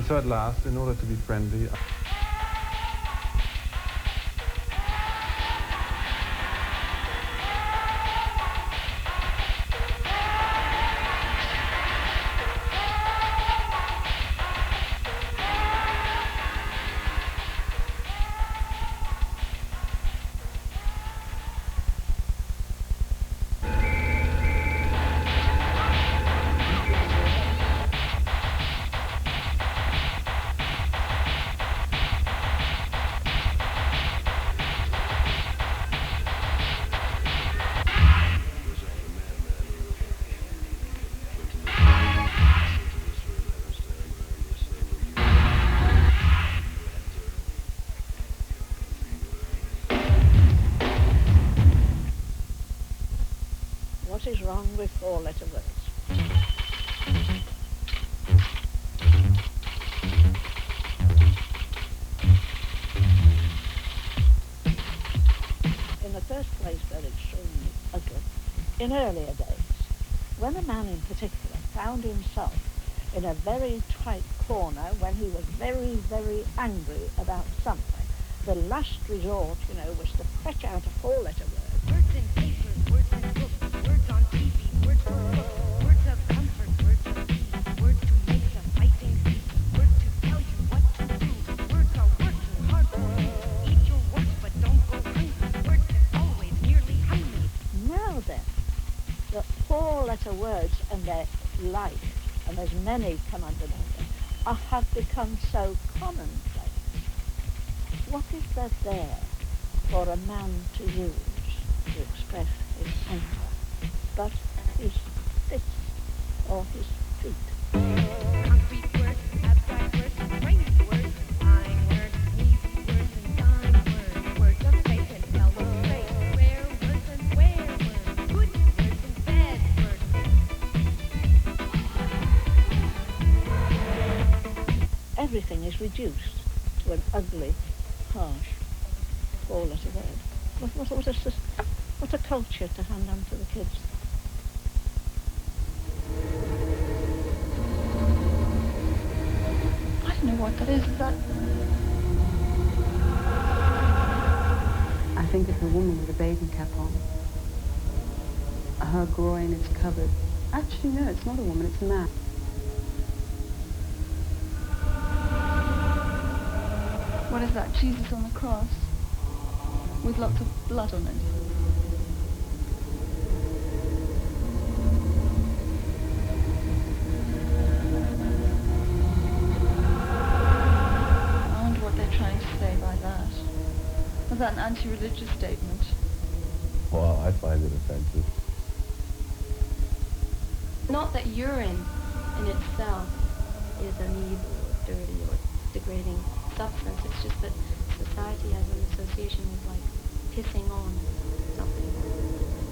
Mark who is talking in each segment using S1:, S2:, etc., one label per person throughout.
S1: so at last, in order to be friendly,
S2: what is wrong with four-letter words? In the first place, they're extremely ugly. In earlier days, when a man in particular found himself in a very tight corner when he was very, very angry about something, the last resort, was to fetch out a four-letter word.
S3: Words in papers, words in books, words on TV, words for books, words of comfort, words of peace, words to make the fighting cease, words to tell you what to do, words are working hard for you. Eat your words, but don't go hungry. Words that always nearly hungry.
S2: Now then, the four-letter words and their like, and there's many come under that, have become so commonplace. What is there for a man to use to express his anger but his fists or his feet?
S3: Concrete words, abstract words, crazy words, fine words, easy words, and dime words, words of faith and tell them straight, rare words and swear words, good words and bad words.
S2: Everything is reduced to an ugly, harsh, four-letter word. What a culture to hand on to the kids.
S4: I don't know what that is. Is that...
S5: I think it's a woman with a bathing cap on. Her groin is covered. Actually, no, it's not a woman, it's a man.
S4: What is that? Jesus on the cross? With lots of blood on it. I wonder what they're trying to say by that. Was that an anti-religious statement?
S6: Well, I find it offensive.
S7: Not that urine in itself is an evil or dirty or degrading substance. It's just that society has an association with, like, pissing on something.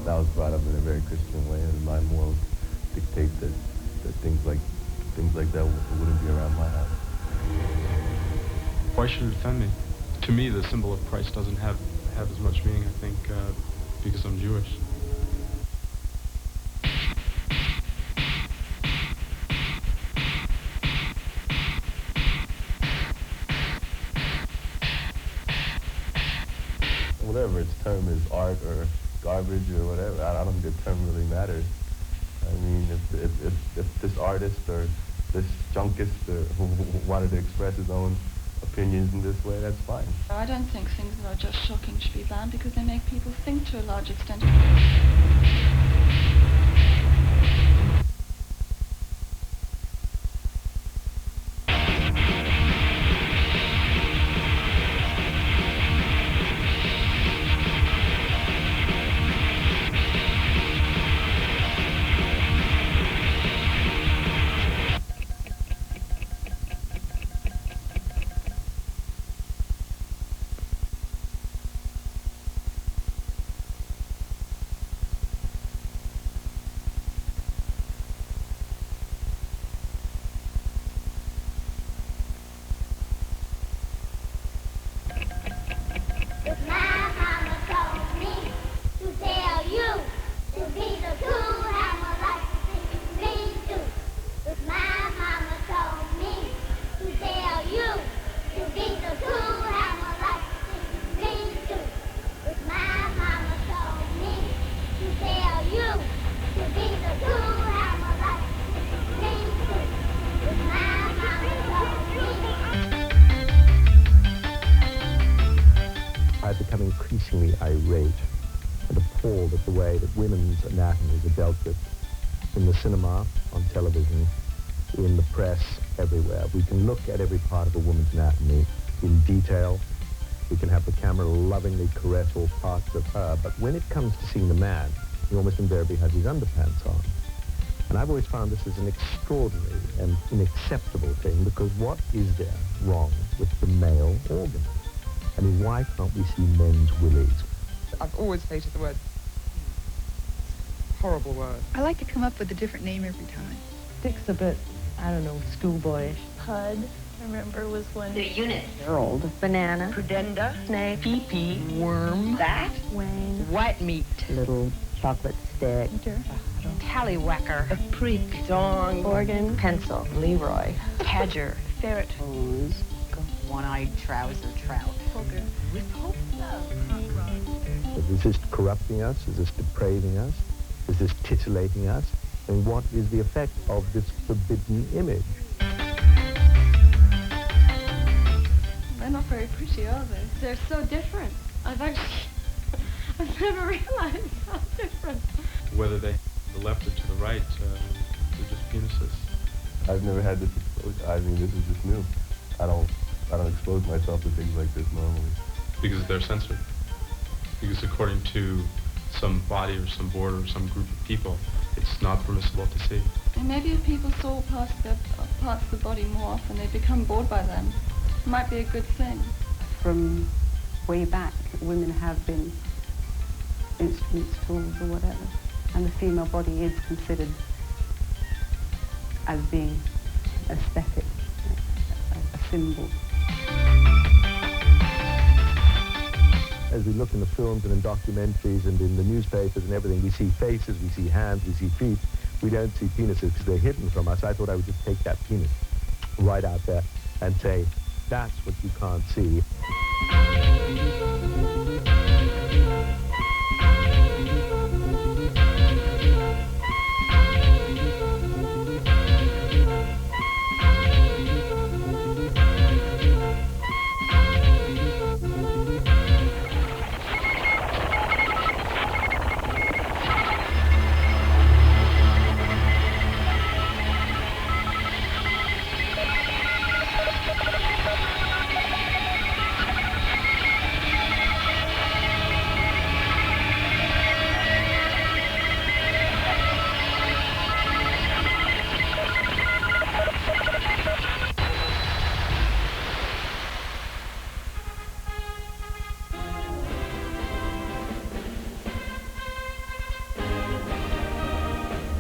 S6: I was brought up in a very Christian way, and my morals dictate that things like that wouldn't be around my house.
S1: Why should it offend me? To me, the symbol of Christ doesn't have as much meaning, I think, because I'm Jewish.
S6: Whatever its term is, art or garbage or whatever, I don't think the term really matters. I mean, if this artist or this junkist who wanted to express his own opinions in this way, that's fine.
S4: I don't think things that are just shocking should be banned because they make people think to a large extent.
S8: increasingly irate and appalled at the way that women's anatomies are dealt with in the cinema, on television, in the press, everywhere. We can look at every part of a woman's anatomy in detail. We can have the camera lovingly caress all parts of her. But when it comes to seeing the man, he almost invariably has his underpants on. And I've always found this as an extraordinary and unacceptable thing, because what is there wrong with the male organ? I mean, why can't we see men's willies?
S9: I've always hated the word. Horrible word.
S4: I like to come up with a different name every time.
S5: Dick's a bit, I don't know, schoolboyish.
S10: Pud, I remember, was one.
S7: The unit.
S5: Harold.
S10: Banana.
S5: Pudenda.
S10: Snake.
S5: Pee-pee. Worm. Bat.
S10: Wayne.
S5: White meat. Little chocolate stick. Tallywhacker. A preak. Dong.
S10: Organ. Pencil.
S5: Leroy. Cadger.
S10: Ferret.
S5: Hose. One-eyed trouser trout.
S10: Poker.
S5: Whistle.
S8: Is this corrupting us? Is this depraving us? Is this titillating us? And what is the effect of this forbidden image?
S4: They're not very pretty, are they?
S7: They're so different. I've never realized how different.
S1: Whether they the left or to the right, they're just penises.
S6: I've never had this exposure. I mean, this is just new. I don't expose myself to things like this normally.
S1: Because they're censored. Because according to some body or some board or some group of people, it's not permissible to see.
S4: And maybe if people saw parts of the body more often, they'd become bored by them. It might be a good thing.
S5: From way back, women have been instruments, tools, or whatever. And the female body is considered as being aesthetic, a symbol.
S8: As we look in the films and in documentaries and in the newspapers and everything, we see faces, we see hands, we see feet. We don't see penises because they're hidden from us. I thought I would just take that penis right out there and say, that's what you can't see.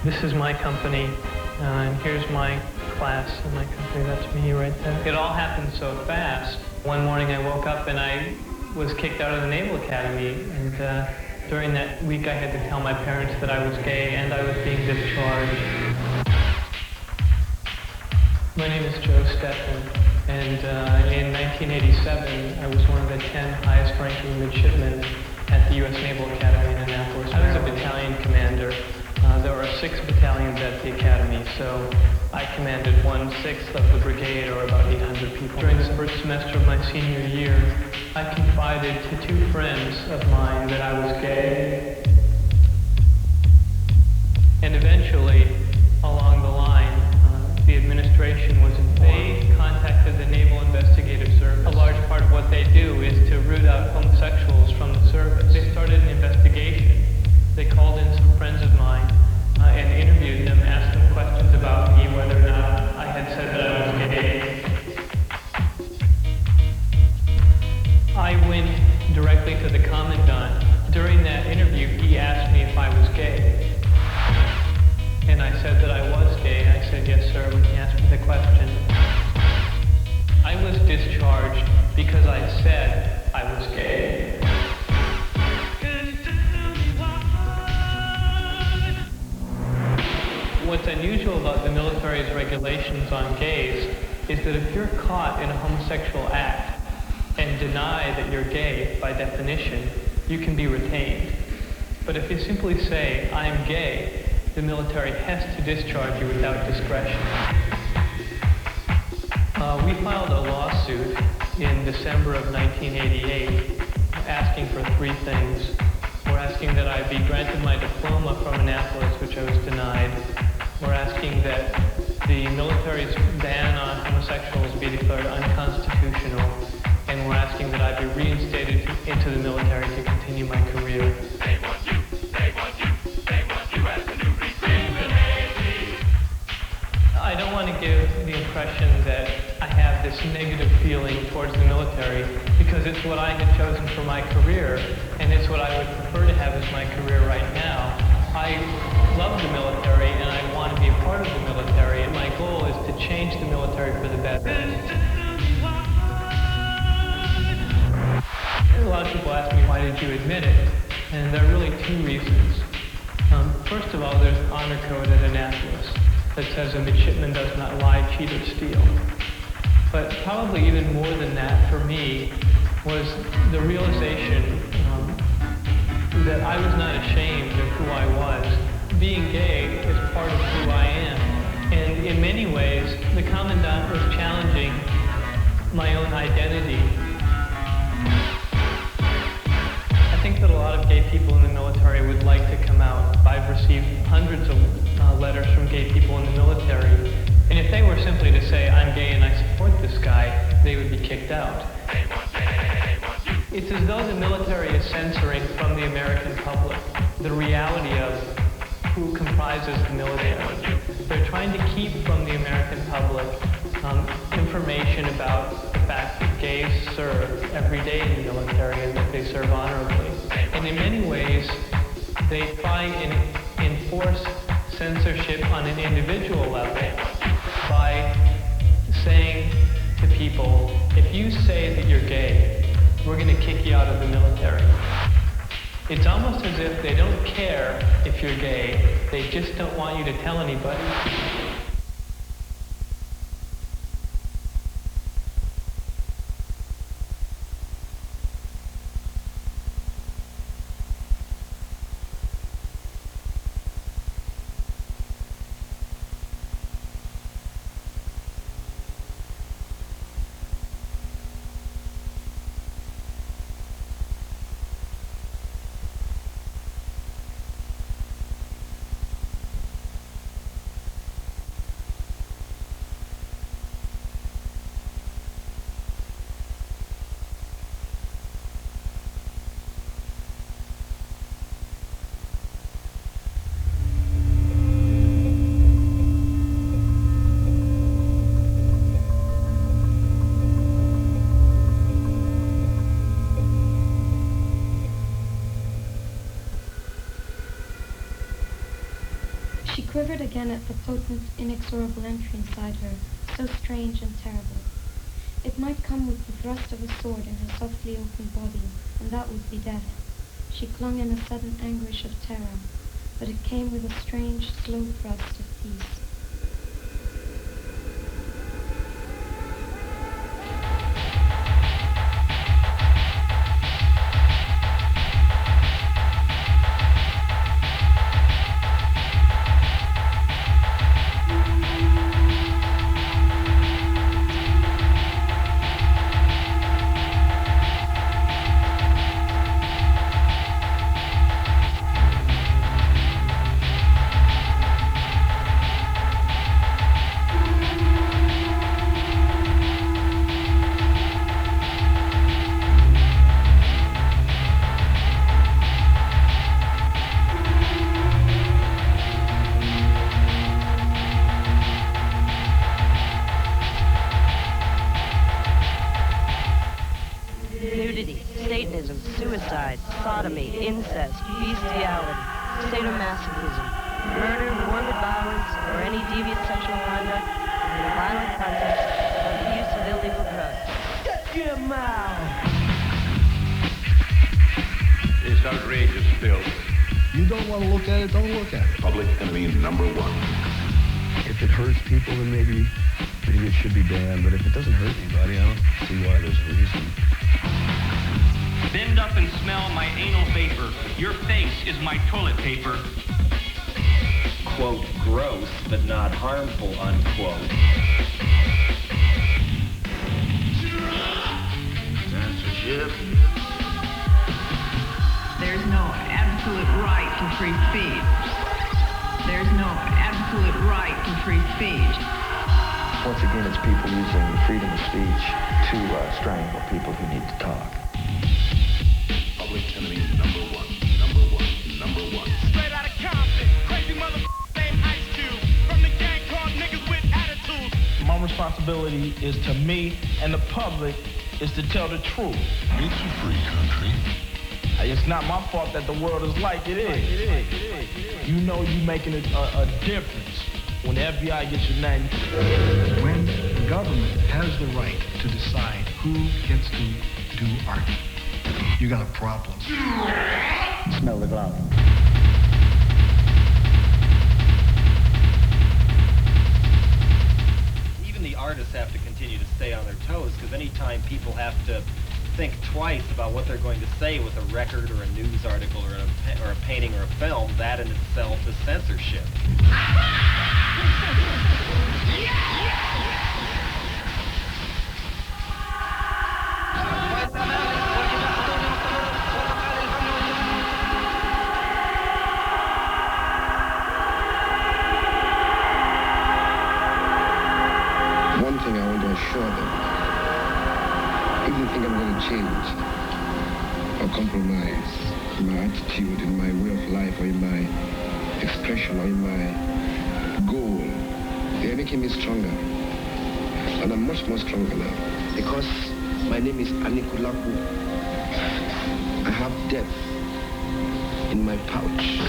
S11: This is my company, and here's my class in my company. That's me right there. It all happened so fast. One morning I woke up and I was kicked out of the Naval Academy, and during that week I had to tell my parents that I was gay and I was being discharged. My name is Joe Steffen, and in 1987 I was one of the 10 highest-ranking midshipmen at the U.S. Naval Academy in Annapolis. I was a battalion commander. There were 6 battalions at the academy, so I commanded 1/6 of the brigade, or about 800 people. During the first semester of my senior year, I confided to 2 friends of mine that I was gay. And eventually, along the line, the administration was in. They contacted the Naval Investigative Service. A large part of what they do is to root out homosexuals from the service. They started an investigation. They called in some friends of mine and interviewed them, asked them questions about me, whether or not I had said that I was gay. I went directly to the commandant. During that interview, he asked me if I was gay. And I said that I was gay. I said, yes, sir, when he asked me the question. I was discharged because I said I was gay. What's unusual about the military's regulations on gays is that if you're caught in a homosexual act and deny that you're gay, by definition, you can be retained. But if you simply say, I'm gay, the military has to discharge you without discretion. We filed a lawsuit in December of 1988 asking for three things. We're asking that I be granted my diploma from Annapolis, which I was denied. We're asking that the military's ban on homosexuals be declared unconstitutional. And we're asking that I be reinstated into the military to continue my career.
S12: They want you, they want you, they want you as the new recruit.
S11: I don't want to give the impression that I have this negative feeling towards the military because it's what I had chosen for my career, and it's what I would prefer to have as my career right now. I love the military, and I want to be a part of the military, and my goal is to change the military for the better. A lot of people ask me, why did you admit it? And there are really two reasons. First of all, there's an honor code at Annapolis that says a midshipman does not lie, cheat, or steal. But probably even more than that for me was the realization that I was not ashamed of who I was. Being gay is part of who I am. And in many ways, the Commandant was challenging my own identity. I think that a lot of gay people in the military would like to come out. I've received hundreds of letters from gay people in the military. And if they were simply to say, I'm gay and I support this guy, they would be kicked out. It's as though the military is censoring from the American public the reality of who comprises the military. They're trying to keep from the American public information about the fact that gays serve every day in the military and that they serve honorably. And in many ways, they try and enforce censorship on an individual level by saying to people, if you say that you're gay, we're going to kick you out of the military. It's almost as if they don't care if you're gay, they just don't want you to tell anybody.
S7: She quivered again at the potent, inexorable entry inside her, so strange and terrible. It might come with the thrust of a sword in her softly opened body, and that would be death. She clung in a sudden anguish of terror, but it came with a strange, slow thrust of peace.
S13: Suicide, sodomy, incest, bestiality, sadomasochism, murder, morbid violence, or any deviant sexual conduct in the violent context of the use of illegal drugs. Shut your mouth!
S12: It's outrageous, Bill.
S14: You don't want to look at it, don't look at it.
S12: Public enemy number one.
S14: If it hurts people, then maybe it should be banned. But if it doesn't hurt anybody, I don't see why there's a reason.
S15: Bend up and smell my anal vapor. Your face is my toilet paper.
S16: Quote, gross, but not harmful, unquote.
S12: Censorship.
S17: There's no absolute right to free speech. There's no absolute right to free speech.
S14: Once again, it's people using freedom of speech to strangle people who need to talk.
S12: Public enemy number one, number one, number one. Straight out of Compton, crazy motherfucker named Ice Cube. From the gang called niggas with attitudes.
S18: My responsibility is to me and the public is to tell the truth.
S12: It's a free country.
S18: It's not my fault that the world is like it is. You know you making a difference when the FBI gets your name.
S19: When the government has the right to decide who gets to do art, you got a problem.
S14: Smell the glove.
S16: Even the artists have to continue to stay on their toes, because anytime people have to think twice about what they're going to say with a record or a news article or a painting or a film, that in itself is censorship.
S20: One thing I want to assure them, if they think I'm going to change or compromise in my attitude, in my way of life, or in my expression, or in my goal, they are making me stronger. And I'm much more stronger now. Because my name is Anikulaku. I have death in my pouch.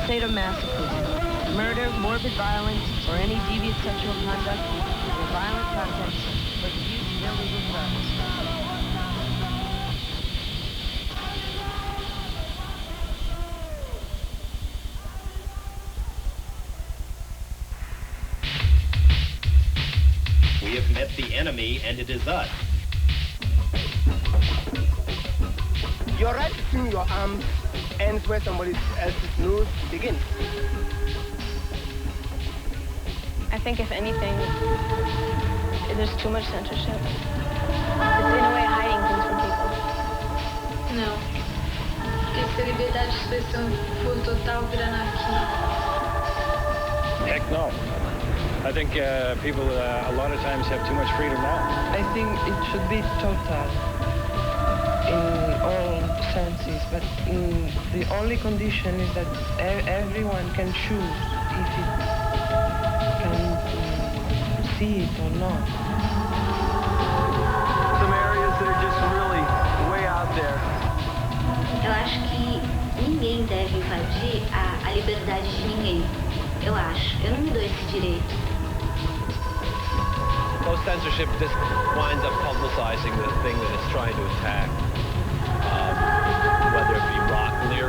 S13: Sadomasochism, murder, morbid violence, or any deviant sexual conduct in a violent context for the use of illegal drugs.
S16: We have met the enemy, and it is us.
S21: Your right to swing your arms ends where somebody else's nose begins.
S10: I think if anything, there's too much censorship. It's in a way hiding things from people.
S22: Não. Porque se a liberdade de expressão for total, vira anarquia.
S23: Heck no. I think people a lot of times have too much freedom now.
S9: I think it should be total in all senses, but the only condition is that everyone can choose if it can see it or not.
S18: Some areas that are just really way out there.
S24: Eu acho que ninguém deve invadir a liberdade de ninguém. Eu acho. Eu não me dou esse direito.
S25: Well, censorship just winds up publicizing the thing that it's trying to attack. Whether it be rock lyrics